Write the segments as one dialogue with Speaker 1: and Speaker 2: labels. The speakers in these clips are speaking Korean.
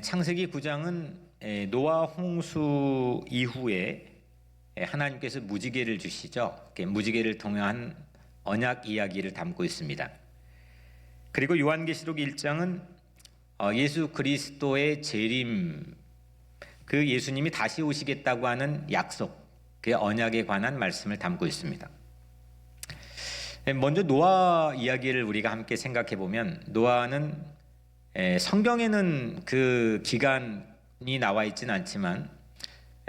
Speaker 1: 창세기 9장은 노아 홍수 이후에 하나님께서 무지개를 주시죠. 무지개를 통한 언약 이야기를 담고 있습니다. 그리고 요한계시록 1장은 예수 그리스도의 재림, 그 예수님이 다시 오시겠다고 하는 약속, 그 언약에 관한 말씀을 담고 있습니다. 먼저 노아 이야기를 우리가 함께 생각해 보면, 노아는 성경에는 그 기간이 나와 있지는 않지만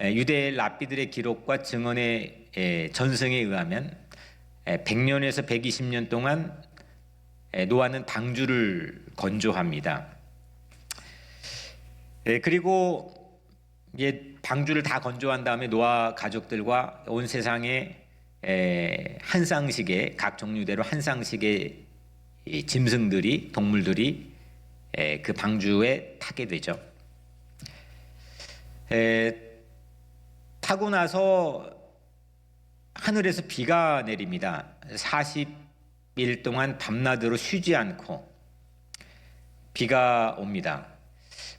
Speaker 1: 유대 랍비들의 기록과 증언의 전승에 의하면 100년에서 120년 동안 노아는 방주를 건조합니다. 그리고 방주를 다 건조한 다음에 노아 가족들과 온 세상의 한 쌍씩의 각 종류대로 한 쌍씩의 짐승들이, 동물들이 그 방주에 타게 되죠. 타고 나서 하늘에서 비가 내립니다. 40일 동안 밤낮으로 쉬지 않고 비가 옵니다.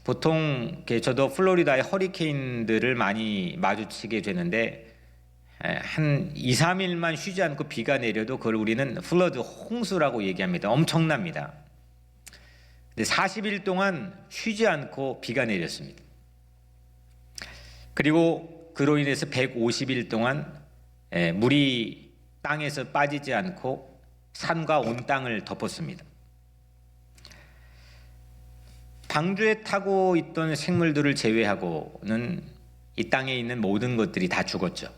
Speaker 1: 보통 저도 플로리다의 허리케인들을 많이 마주치게 되는데, 한 2, 3일만 쉬지 않고 비가 내려도 그걸 우리는 플러드, 홍수라고 얘기합니다. 엄청납니다. 40일 동안 쉬지 않고 비가 내렸습니다. 그리고 그로 인해서 150일 동안 물이 땅에서 빠지지 않고 산과 온 땅을 덮었습니다. 방주에 타고 있던 생물들을 제외하고는 이 땅에 있는 모든 것들이 다 죽었죠.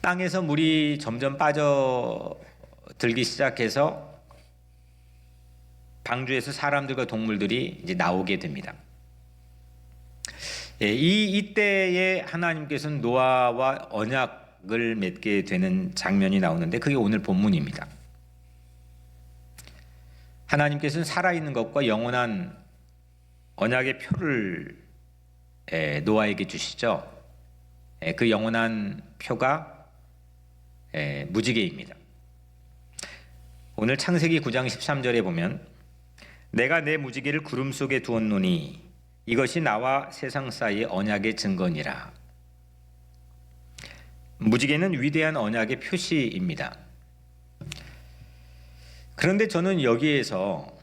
Speaker 1: 땅에서 물이 점점 빠져들기 시작해서 방주에서 사람들과 동물들이 이제 나오게 됩니다. 이때에 하나님께서는 노아와 언약을 맺게 되는 장면이 나오는데, 그게 오늘 본문입니다. 하나님께서는 살아있는 것과 영원한 언약의 표를 노아에게 주시죠. 그 영원한 표가 무지개입니다. 오늘 창세기 9장 13절에 보면, 내가 내 무지개를 구름 속에 두었노니 이것이 나와 세상 사이의 언약의 증거니라. 무지개는 위대한 언약의 표시입니다. 그런데 저는 여기에서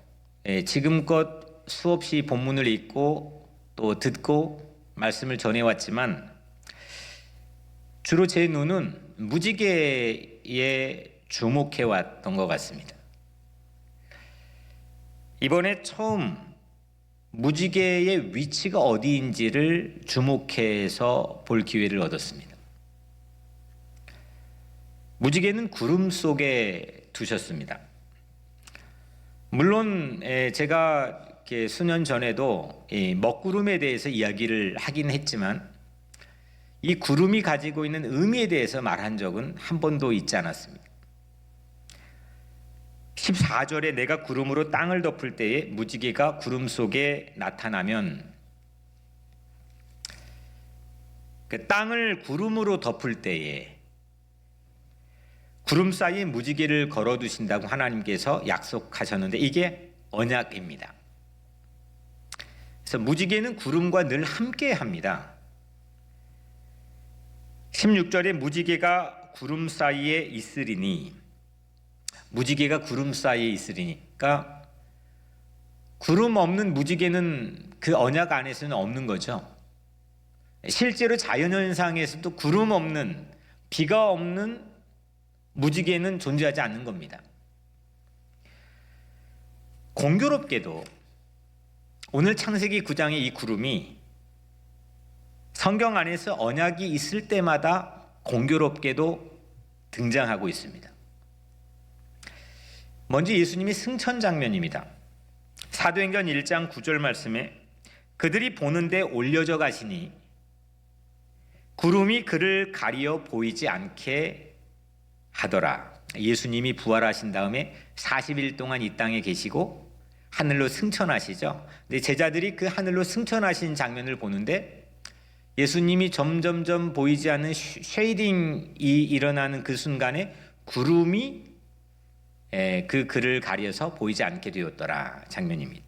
Speaker 1: 지금껏 수없이 본문을 읽고 또 듣고 말씀을 전해왔지만, 주로 제 눈은 무지개에 주목해왔던 것 같습니다. 이번에 처음 무지개의 위치가 어디인지를 주목해서 볼 기회를 얻었습니다. 무지개는 구름 속에 두셨습니다. 물론 제가 수년 전에도 먹구름에 대해서 이야기를 하긴 했지만, 이 구름이 가지고 있는 의미에 대해서 말한 적은 한 번도 있지 않았습니다. 14절에 내가 구름으로 땅을 덮을 때에 무지개가 구름 속에 나타나면, 그 땅을 구름으로 덮을 때에 구름 사이에 무지개를 걸어두신다고 하나님께서 약속하셨는데, 이게 언약입니다. 그래서 무지개는 구름과 늘 함께 합니다. 16절에 무지개가 구름 사이에 있으리니, 무지개가 구름 사이에 있으리니까 구름 없는 무지개는 그 언약 안에서는 없는 거죠. 실제로 자연현상에서도 구름 없는, 비가 없는 무지개는 존재하지 않는 겁니다. 공교롭게도 오늘 창세기 9장의 이 구름이 성경 안에서 언약이 있을 때마다 공교롭게도 등장하고 있습니다. 먼저 예수님이 승천 장면입니다. 사도행전 1장 9절 말씀에 그들이 보는데 올려져 가시니 구름이 그를 가리어 보이지 않게 하더라. 예수님이 부활하신 다음에 40일 동안 이 땅에 계시고 하늘로 승천하시죠. 근데 제자들이 그 하늘로 승천하신 장면을 보는데, 예수님이 점점점 보이지 않는 쉐이딩이 일어나는 그 순간에 구름이 그 그를 가려서 보이지 않게 되었더라 장면입니다.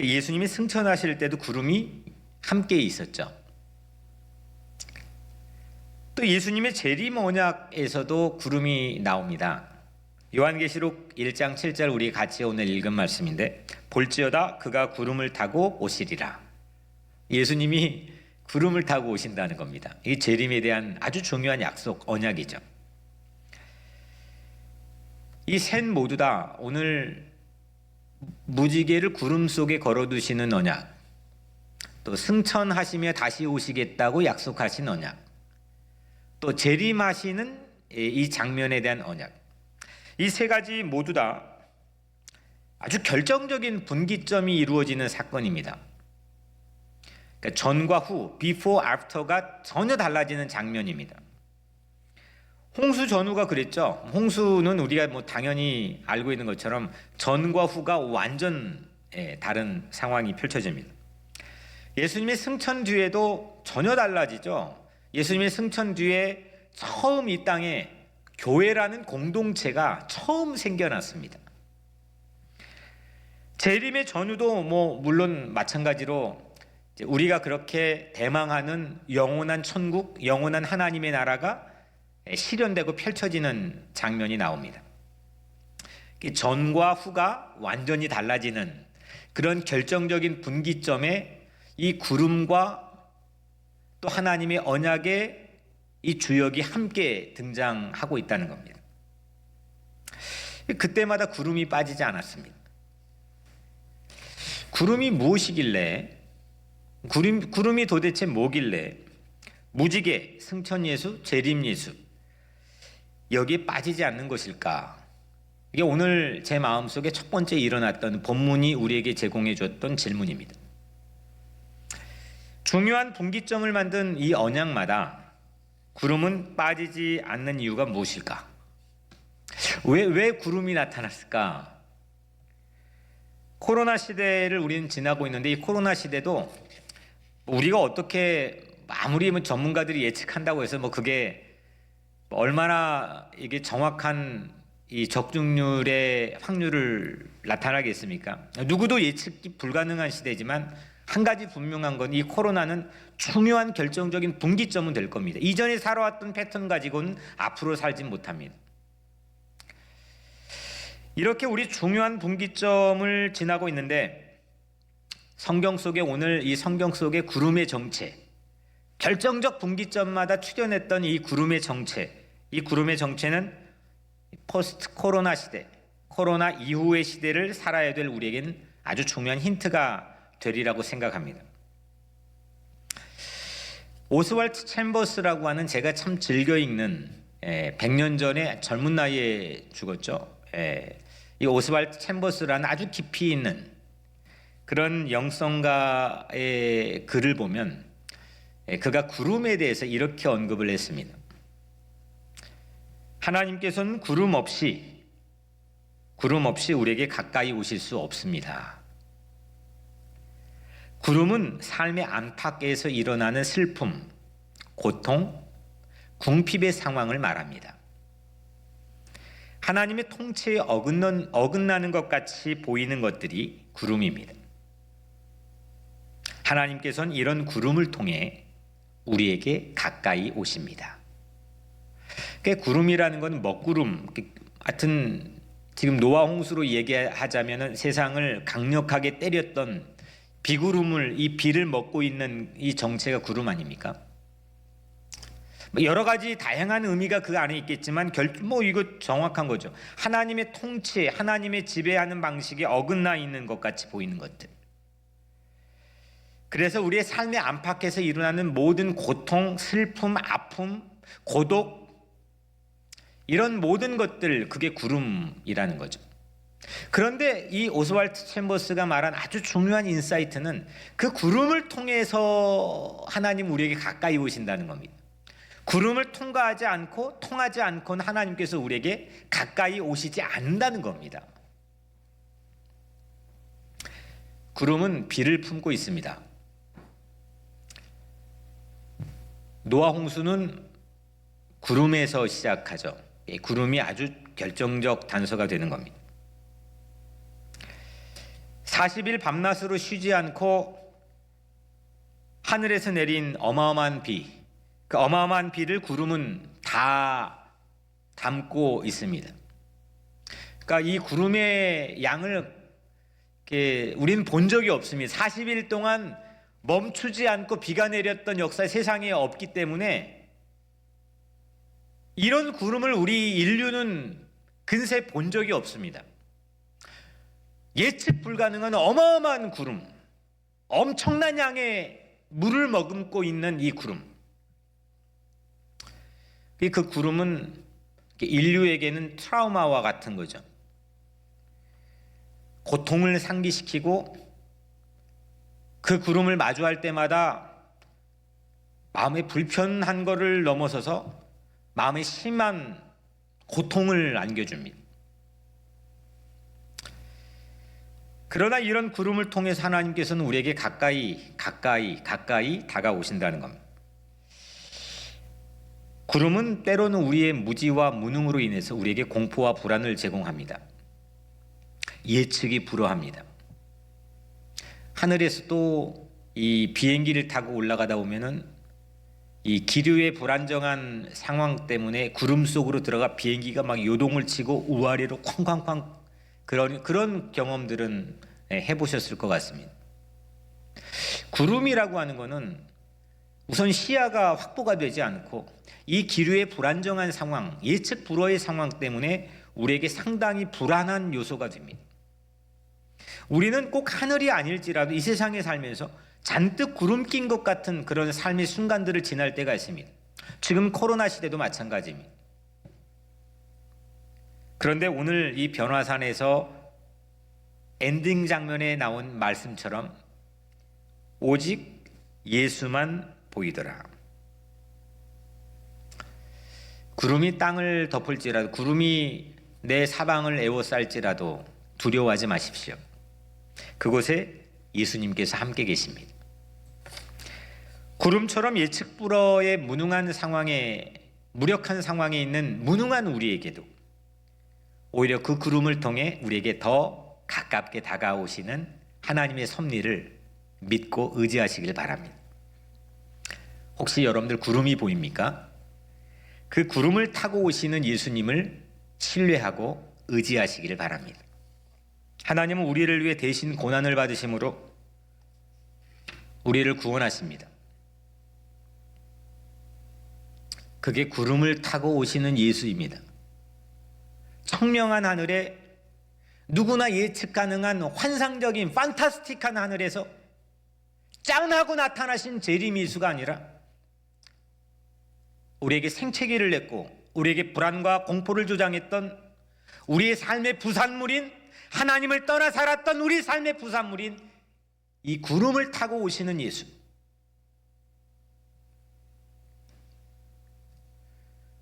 Speaker 1: 예수님이 승천하실 때도 구름이 함께 있었죠. 또 예수님의 재림 언약에서도 구름이 나옵니다. 요한계시록 1장 7절 우리 같이 오늘 읽은 말씀인데, 볼지어다 그가 구름을 타고 오시리라. 예수님이 구름을 타고 오신다는 겁니다. 이 재림에 대한 아주 중요한 약속, 언약이죠. 이 셋 모두 다 오늘 무지개를 구름 속에 걸어두시는 언약, 또 승천하시며 다시 오시겠다고 약속하신 언약, 또 재림하시는 이 장면에 대한 언약, 이 세 가지 모두 다 아주 결정적인 분기점이 이루어지는 사건입니다. 그러니까 전과 후, before, after가 전혀 달라지는 장면입니다. 홍수 전후가 그랬죠. 홍수는 우리가 당연히 알고 있는 것처럼 전과 후가 완전 다른 상황이 펼쳐집니다. 예수님의 승천 뒤에도 전혀 달라지죠. 예수님의 승천 뒤에 처음 이 땅에 교회라는 공동체가 처음 생겨났습니다. 재림의 전후도 물론 마찬가지로 우리가 그렇게 대망하는 영원한 천국, 영원한 하나님의 나라가 실현되고 펼쳐지는 장면이 나옵니다. 전과 후가 완전히 달라지는 그런 결정적인 분기점에 이 구름과 또 하나님의 언약의 이 주역이 함께 등장하고 있다는 겁니다. 그때마다 구름이 빠지지 않았습니다. 구름이 무엇이길래, 구름이 도대체 뭐길래 무지개, 승천예수, 재림예수 여기에 빠지지 않는 것일까? 이게 오늘 제 마음속에 첫 번째 일어났던 본문이 우리에게 제공해 줬던 질문입니다. 중요한 분기점을 만든 이 언약마다 구름은 빠지지 않는 이유가 무엇일까? 왜 구름이 나타났을까? 코로나 시대를 우리는 지나고 있는데, 이 코로나 시대도 우리가 어떻게 아무리 전문가들이 예측한다고 해서 그게 얼마나 이게 정확한 이 적중률의 확률을 나타나겠습니까? 누구도 예측이 불가능한 시대지만 한 가지 분명한 건 이 코로나는 중요한 결정적인 분기점은 될 겁니다. 이전에 살아왔던 패턴 가지고는 앞으로 살지 못합니다. 이렇게 우리 중요한 분기점을 지나고 있는데, 성경 속에 오늘 이 성경 속의 구름의 정체, 결정적 분기점마다 출현했던 이 구름의 정체, 이 구름의 정체는 포스트 코로나 시대, 코로나 이후의 시대를 살아야 될 우리에게는 아주 중요한 힌트가 되리라고 생각합니다. 오스왈드 챔버스라고 하는 제가 참 즐겨 읽는 100년 전에 젊은 나이에 죽었죠. 이 오스왈드 챔버스라는 아주 깊이 있는 그런 영성가의 글을 보면 그가 구름에 대해서 이렇게 언급을 했습니다. 하나님께서는 구름 없이 우리에게 가까이 오실 수 없습니다. 구름은 삶의 안팎에서 일어나는 슬픔, 고통, 궁핍의 상황을 말합니다. 하나님의 통치에 어긋나는 것 같이 보이는 것들이 구름입니다. 하나님께서는 이런 구름을 통해 우리에게 가까이 오십니다. 구름이라는 건 먹구름, 하여튼 지금 노아 홍수로 얘기하자면 세상을 강력하게 때렸던 비구름을, 이 비를 먹고 있는 이 정체가 구름 아닙니까? 여러 가지 다양한 의미가 그 안에 있겠지만 이거 정확한 거죠. 하나님의 통치, 하나님의 지배하는 방식에 어긋나 있는 것 같이 보이는 것들. 그래서 우리의 삶의 안팎에서 일어나는 모든 고통, 슬픔, 아픔, 고독, 이런 모든 것들, 그게 구름이라는 거죠. 그런데 이 오스왈드 챔버스가 말한 아주 중요한 인사이트는 그 구름을 통해서 하나님 우리에게 가까이 오신다는 겁니다. 구름을 통하지 않고는 하나님께서 우리에게 가까이 오시지 않는다는 겁니다. 구름은 비를 품고 있습니다. 노아 홍수는 구름에서 시작하죠. 구름이 아주 결정적 단서가 되는 겁니다. 40일 밤낮으로 쉬지 않고 하늘에서 내린 어마어마한 비, 그 어마어마한 비를 구름은 다 담고 있습니다. 그러니까 이 구름의 양을 우리는 본 적이 없습니다. 40일 동안 멈추지 않고 비가 내렸던 역사 세상에 없기 때문에 이런 구름을 우리 인류는 근세 본 적이 없습니다. 예측 불가능한 어마어마한 구름, 엄청난 양의 물을 머금고 있는 이 구름. 그 구름은 인류에게는 트라우마와 같은 거죠. 고통을 상기시키고 그 구름을 마주할 때마다 마음에 불편한 것을 넘어서서 마음에 심한 고통을 안겨줍니다. 그러나 이런 구름을 통해서 하나님께서는 우리에게 가까이 다가오신다는 겁니다. 구름은 때로는 우리의 무지와 무능으로 인해서 우리에게 공포와 불안을 제공합니다. 예측이 불허합니다. 하늘에서도 이 비행기를 타고 올라가다 보면은 이 기류의 불안정한 상황 때문에 구름 속으로 들어가 비행기가 막 요동을 치고 우아래로 쾅쾅쾅 그런 경험들은 해보셨을 것 같습니다. 구름이라고 하는 것은 우선 시야가 확보가 되지 않고 이 기류의 불안정한 상황, 예측 불허의 상황 때문에 우리에게 상당히 불안한 요소가 됩니다. 우리는 꼭 하늘이 아닐지라도 이 세상에 살면서 잔뜩 구름 낀 것 같은 그런 삶의 순간들을 지날 때가 있습니다. 지금 코로나 시대도 마찬가지입니다. 그런데 오늘 이 변화산에서 엔딩 장면에 나온 말씀처럼 오직 예수만 보이더라. 구름이 땅을 덮을지라도, 구름이 내 사방을 에워쌀지라도 두려워하지 마십시오. 그곳에 예수님께서 함께 계십니다. 구름처럼 예측 불허의 무능한 상황에, 무력한 상황에 있는 무능한 우리에게도 오히려 그 구름을 통해 우리에게 더 가깝게 다가오시는 하나님의 섭리를 믿고 의지하시길 바랍니다. 혹시 여러분들 구름이 보입니까? 그 구름을 타고 오시는 예수님을 신뢰하고 의지하시기를 바랍니다. 하나님은 우리를 위해 대신 고난을 받으심으로 우리를 구원하십니다. 그게 구름을 타고 오시는 예수입니다. 청명한 하늘에 누구나 예측 가능한 환상적인 판타스틱한 하늘에서 짠하고 나타나신 재림이수가 아니라 우리에게 생채기를 냈고 우리에게 불안과 공포를 조장했던 우리의 삶의 부산물인, 하나님을 떠나 살았던 우리 삶의 부산물인 이 구름을 타고 오시는 예수.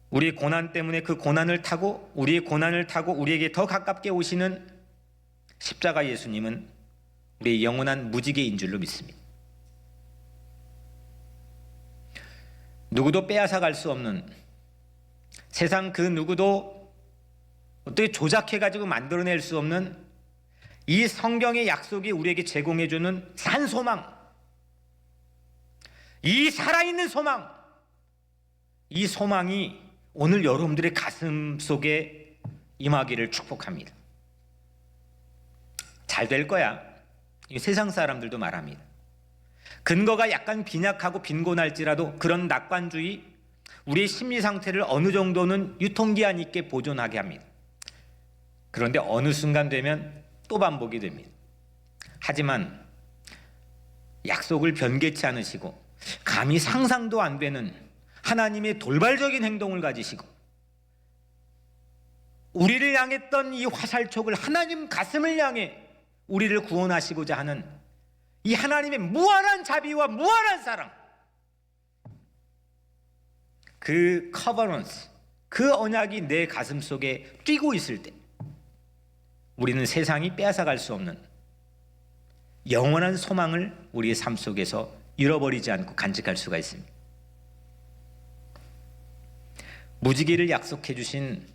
Speaker 1: 우리의 고난 때문에 그 고난을 타고 우리의 고난을 타고 우리에게 더 가깝게 오시는 십자가 예수님은 우리의 영원한 무지개인 줄로 믿습니다. 누구도 빼앗아 갈 수 없는, 세상 그 누구도 어떻게 조작해가지고 만들어낼 수 없는 이 성경의 약속이 우리에게 제공해주는 산 소망, 이 살아있는 소망, 이 소망이 오늘 여러분들의 가슴 속에 임하기를 축복합니다. 잘 될 거야. 세상 사람들도 말합니다. 근거가 약간 빈약하고 빈곤할지라도 그런 낙관주의, 우리의 심리 상태를 어느 정도는 유통기한 있게 보존하게 합니다. 그런데 어느 순간 되면 또 반복이 됩니다. 하지만 약속을 변개치 않으시고 감히 상상도 안 되는 하나님의 돌발적인 행동을 가지시고 우리를 향했던 이 화살촉을 하나님 가슴을 향해 우리를 구원하시고자 하는 이 하나님의 무한한 자비와 무한한 사랑, 그 커버넌스, 그 언약이 내 가슴 속에 뛰고 있을 때 우리는 세상이 빼앗아갈 수 없는 영원한 소망을 우리의 삶 속에서 잃어버리지 않고 간직할 수가 있습니다. 무지개를 약속해 주신,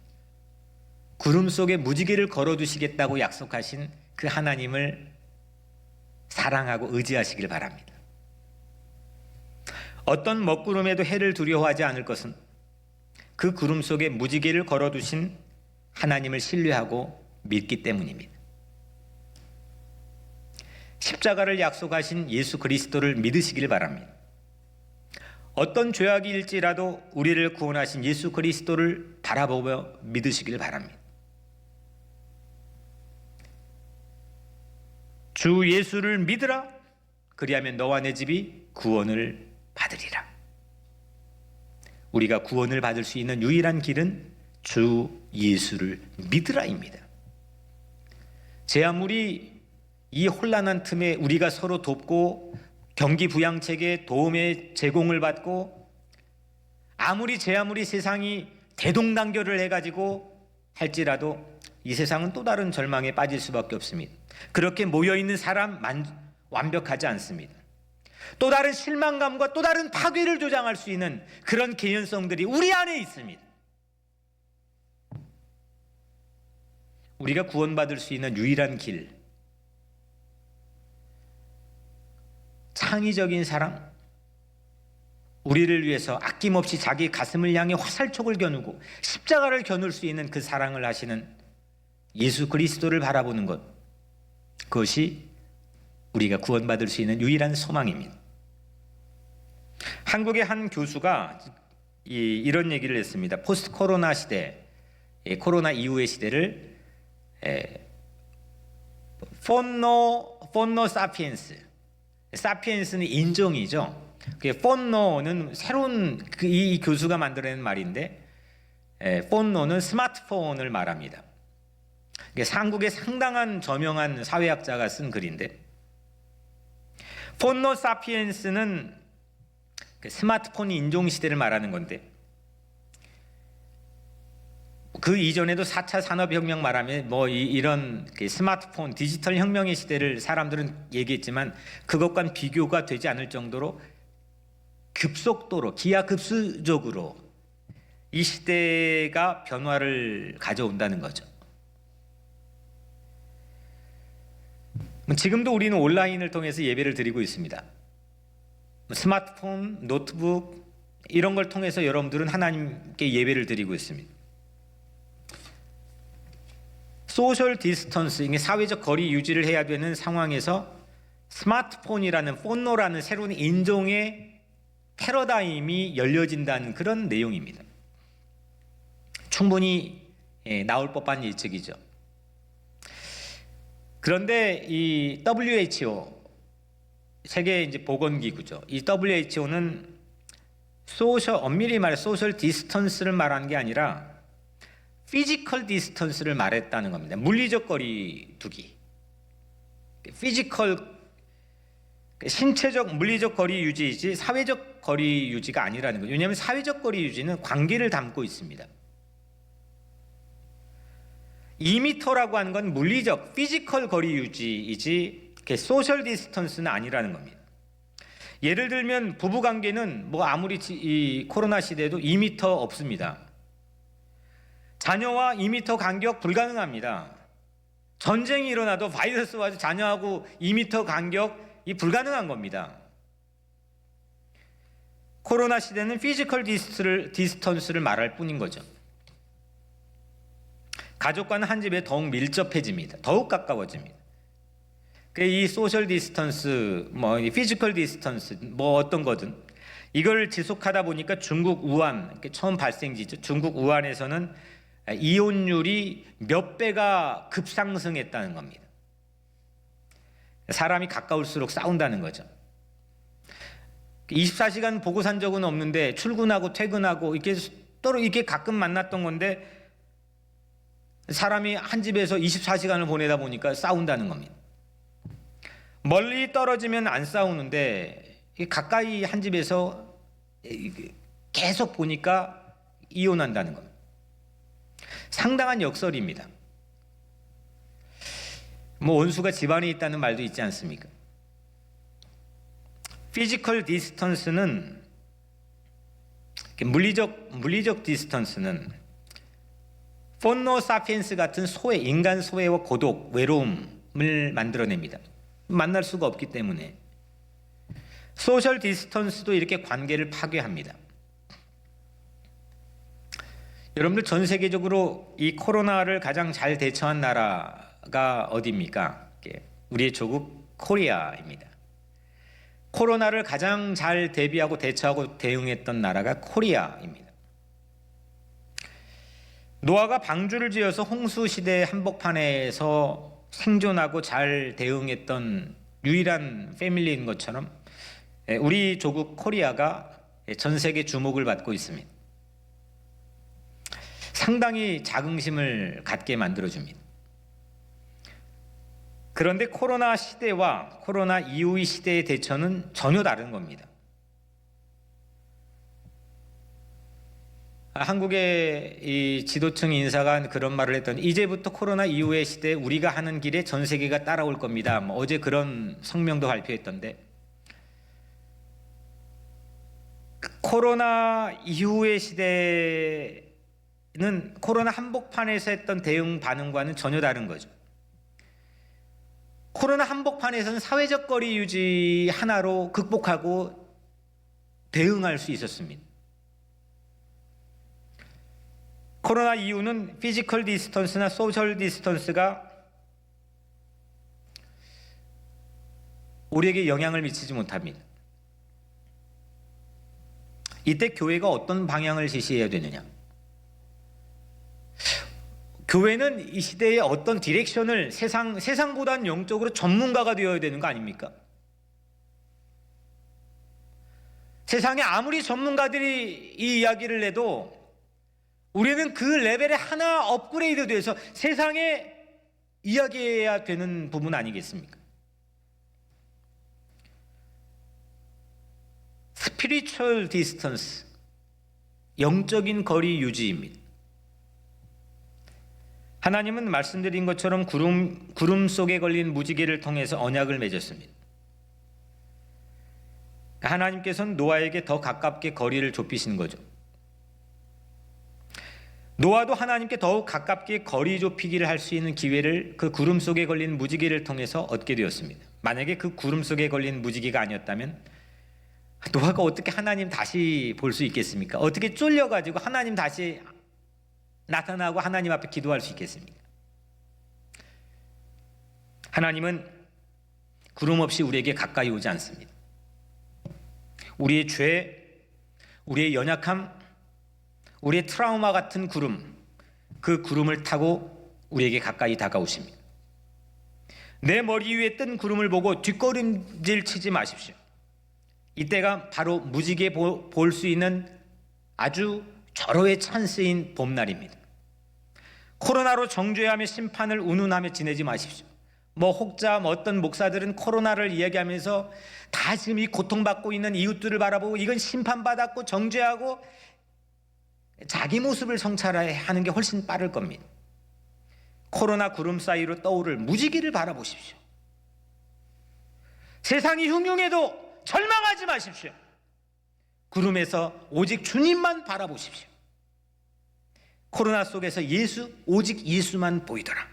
Speaker 1: 구름 속에 무지개를 걸어두시겠다고 약속하신 그 하나님을 사랑하고 의지하시길 바랍니다. 어떤 먹구름에도 해를 두려워하지 않을 것은 그 구름 속에 무지개를 걸어두신 하나님을 신뢰하고 믿기 때문입니다. 십자가를 약속하신 예수 그리스도를 믿으시길 바랍니다. 어떤 죄악일지라도 우리를 구원하신 예수 그리스도를 바라보며 믿으시길 바랍니다. 주 예수를 믿으라. 그리하면 너와 내 집이 구원을 받으리라. 우리가 구원을 받을 수 있는 유일한 길은 주 예수를 믿으라입니다. 제 아무리 이 혼란한 틈에 우리가 서로 돕고 경기 부양책에 도움의 제공을 받고 아무리 세상이 대동단결을 해가지고 할지라도 이 세상은 또 다른 절망에 빠질 수밖에 없습니다. 그렇게 모여있는 사람 완벽하지 않습니다. 또 다른 실망감과 또 다른 파괴를 조장할 수 있는 그런 개연성들이 우리 안에 있습니다. 우리가 구원받을 수 있는 유일한 길, 창의적인 사랑, 우리를 위해서 아낌없이 자기 가슴을 향해 화살촉을 겨누고 십자가를 겨눌 수 있는 그 사랑을 하시는 예수 그리스도를 바라보는 것, 그것이 우리가 구원받을 수 있는 유일한 소망입니다. 한국의 한 교수가 이런 얘기를 했습니다. 포스트 코로나 시대, 코로나 이후의 시대를 폰노 사피엔스, 사피엔스는 인종이죠. 폰노는 새로운 이 교수가 만들어낸 말인데, 폰노는 스마트폰을 말합니다. 한국의 상당한 저명한 사회학자가 쓴 글인데, 폰노 사피엔스는 스마트폰 인종 시대를 말하는 건데, 그 이전에도 4차 산업혁명 말하면 이런 스마트폰 디지털 혁명의 시대를 사람들은 얘기했지만 그것과는 비교가 되지 않을 정도로 급속도로 기하급수적으로 이 시대가 변화를 가져온다는 거죠. 지금도 우리는 온라인을 통해서 예배를 드리고 있습니다. 스마트폰, 노트북 이런 걸 통해서 여러분들은 하나님께 예배를 드리고 있습니다. 소셜 디스턴스, 사회적 거리 유지를 해야 되는 상황에서 스마트폰이라는 폰노라는 새로운 인종의 패러다임이 열려진다는 그런 내용입니다. 충분히 나올 법한 예측이죠. 그런데 이 WHO, 세계 이제 보건기구죠. 이 WHO는 엄밀히 말해 소셜 디스턴스를 말하는 게 아니라 피지컬 디스턴스를 말했다는 겁니다. 물리적 거리 두기. 신체적 물리적 거리 유지이지 사회적 거리 유지가 아니라는 거예요. 왜냐하면 사회적 거리 유지는 관계를 담고 있습니다. 2m라고 하는 건 물리적 피지컬 거리 유지이지 소셜 디스턴스는 아니라는 겁니다. 예를 들면 부부 관계는 아무리 이 코로나 시대에도 2m 없습니다. 자녀와 2m 간격 불가능합니다. 전쟁이 일어나도 바이러스와 자녀하고 2m 간격이 불가능한 겁니다. 코로나 시대는 피지컬 디스턴스를 말할 뿐인 거죠. 가족과는 한 집에 더욱 밀접해집니다. 더욱 가까워집니다. 이 소셜 디스턴스, 피지컬 디스턴스, 어떤 거든 이걸 지속하다 보니까 중국 우한, 처음 발생지죠. 중국 우한에서는 이혼율이 몇 배가 급상승했다는 겁니다. 사람이 가까울수록 싸운다는 거죠. 24시간 보고 산 적은 없는데 출근하고 퇴근하고 이렇게 가끔 만났던 건데 사람이 한 집에서 24시간을 보내다 보니까 싸운다는 겁니다. 멀리 떨어지면 안 싸우는데 가까이 한 집에서 계속 보니까 이혼한다는 겁니다. 상당한 역설입니다. 원수가 집안에 있다는 말도 있지 않습니까? 피지컬 디스턴스는 물리적 디스턴스는 폰노 사피엔스 같은 인간 소외와 고독, 외로움을 만들어냅니다. 만날 수가 없기 때문에 소셜 디스턴스도 이렇게 관계를 파괴합니다. 여러분들 전 세계적으로 이 코로나를 가장 잘 대처한 나라가 어디입니까? 우리의 조국 코리아입니다. 코로나를 가장 잘 대비하고 대처하고 대응했던 나라가 코리아입니다. 노아가 방주를 지어서 홍수 시대 한복판에서 생존하고 잘 대응했던 유일한 패밀리인 것처럼 우리 조국 코리아가 전 세계 주목을 받고 있습니다. 상당히 자긍심을 갖게 만들어줍니다. 그런데 코로나 시대와 코로나 이후의 시대의 대처는 전혀 다른 겁니다. 한국의 이 지도층 인사가 그런 말을 했더니 이제부터 코로나 이후의 시대에 우리가 하는 길에 전 세계가 따라올 겁니다. 어제 그런 성명도 발표했던데, 코로나 이후의 시대는 코로나 한복판에서 했던 대응 반응과는 전혀 다른 거죠. 코로나 한복판에서는 사회적 거리 유지 하나로 극복하고 대응할 수 있었습니다. 코로나 이후는 피지컬 디스턴스나 소셜 디스턴스가 우리에게 영향을 미치지 못합니다. 이때 교회가 어떤 방향을 제시해야 되느냐? 교회는 이 시대에 어떤 디렉션을 세상보다는 영적으로 전문가가 되어야 되는 거 아닙니까? 세상에 아무리 전문가들이 이 이야기를 내도 우리는 그 레벨에 하나 업그레이드 돼서 세상에 이야기해야 되는 부분 아니겠습니까? 스피리추얼 디스턴스, 영적인 거리 유지입니다. 하나님은 말씀드린 것처럼 구름 속에 걸린 무지개를 통해서 언약을 맺었습니다. 하나님께서는 노아에게 더 가깝게 거리를 좁히신 거죠. 노아도 하나님께 더욱 가깝게 거리 좁히기를 할 수 있는 기회를 그 구름 속에 걸린 무지개를 통해서 얻게 되었습니다. 만약에 그 구름 속에 걸린 무지개가 아니었다면 노아가 어떻게 하나님 다시 볼 수 있겠습니까? 어떻게 쫄려가지고 하나님 다시 나타나고 하나님 앞에 기도할 수 있겠습니까? 하나님은 구름 없이 우리에게 가까이 오지 않습니다. 우리의 죄, 우리의 연약함, 우리의 트라우마 같은 구름, 그 구름을 타고 우리에게 가까이 다가오십니다. 내 머리 위에 뜬 구름을 보고 뒷걸음질 치지 마십시오. 이때가 바로 무지개 볼 수 있는 아주 절호의 찬스인 봄날입니다. 코로나로 정죄하며 심판을 운운하며 지내지 마십시오. 혹자 어떤 목사들은 코로나를 이야기하면서 다 지금 이 고통받고 있는 이웃들을 바라보고 이건 심판받았고 정죄하고 자기 모습을 성찰하는 게 훨씬 빠를 겁니다. 코로나 구름 사이로 떠오를 무지개를 바라보십시오. 세상이 흉흉해도 절망하지 마십시오. 구름에서 오직 주님만 바라보십시오. 코로나 속에서 오직 예수만 보이더라.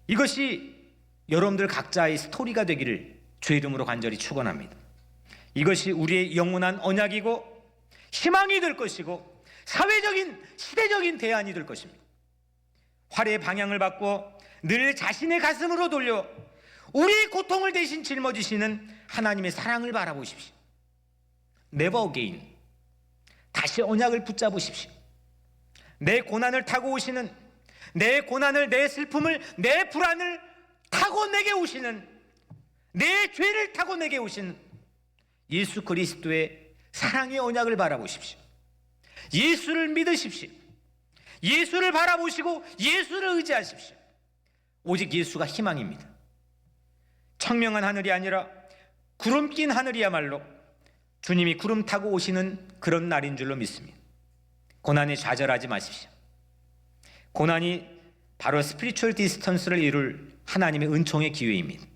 Speaker 1: 이것이 여러분들 각자의 스토리가 되기를 주의 이름으로 간절히 축원합니다. 이것이 우리의 영원한 언약이고 희망이 될 것이고 사회적인 시대적인 대안이 될 것입니다. 활의 방향을 바꾸어 늘 자신의 가슴으로 돌려 우리의 고통을 대신 짊어지시는 하나님의 사랑을 바라보십시오. Never again. 다시 언약을 붙잡으십시오. 내 고난을 타고 오시는, 내 고난을, 내 슬픔을, 내 불안을 타고 내게 오시는, 내 죄를 타고 내게 오시는 예수 그리스도의 사랑의 언약을 바라보십시오. 예수를 믿으십시오. 예수를 바라보시고 예수를 의지하십시오. 오직 예수가 희망입니다. 청명한 하늘이 아니라 구름 낀 하늘이야말로 주님이 구름 타고 오시는 그런 날인 줄로 믿습니다. 고난에 좌절하지 마십시오. 고난이 바로 스피리추얼 디스턴스를 이룰 하나님의 은총의 기회입니다.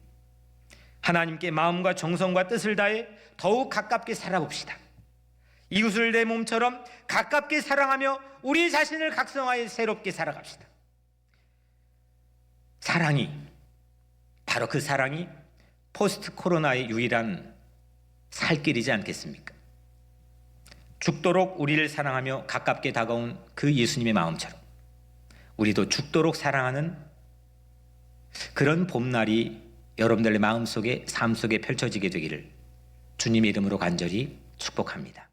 Speaker 1: 하나님께 마음과 정성과 뜻을 다해 더욱 가깝게 살아봅시다. 이웃을 내 몸처럼 가깝게 사랑하며 우리 자신을 각성하여 새롭게 살아갑시다. 사랑이, 바로 그 사랑이 포스트 코로나의 유일한 살 길이지 않겠습니까? 죽도록 우리를 사랑하며 가깝게 다가온 그 예수님의 마음처럼 우리도 죽도록 사랑하는 그런 봄날이 여러분들의 마음속에 삶 속에 펼쳐지게 되기를 주님의 이름으로 간절히 축복합니다.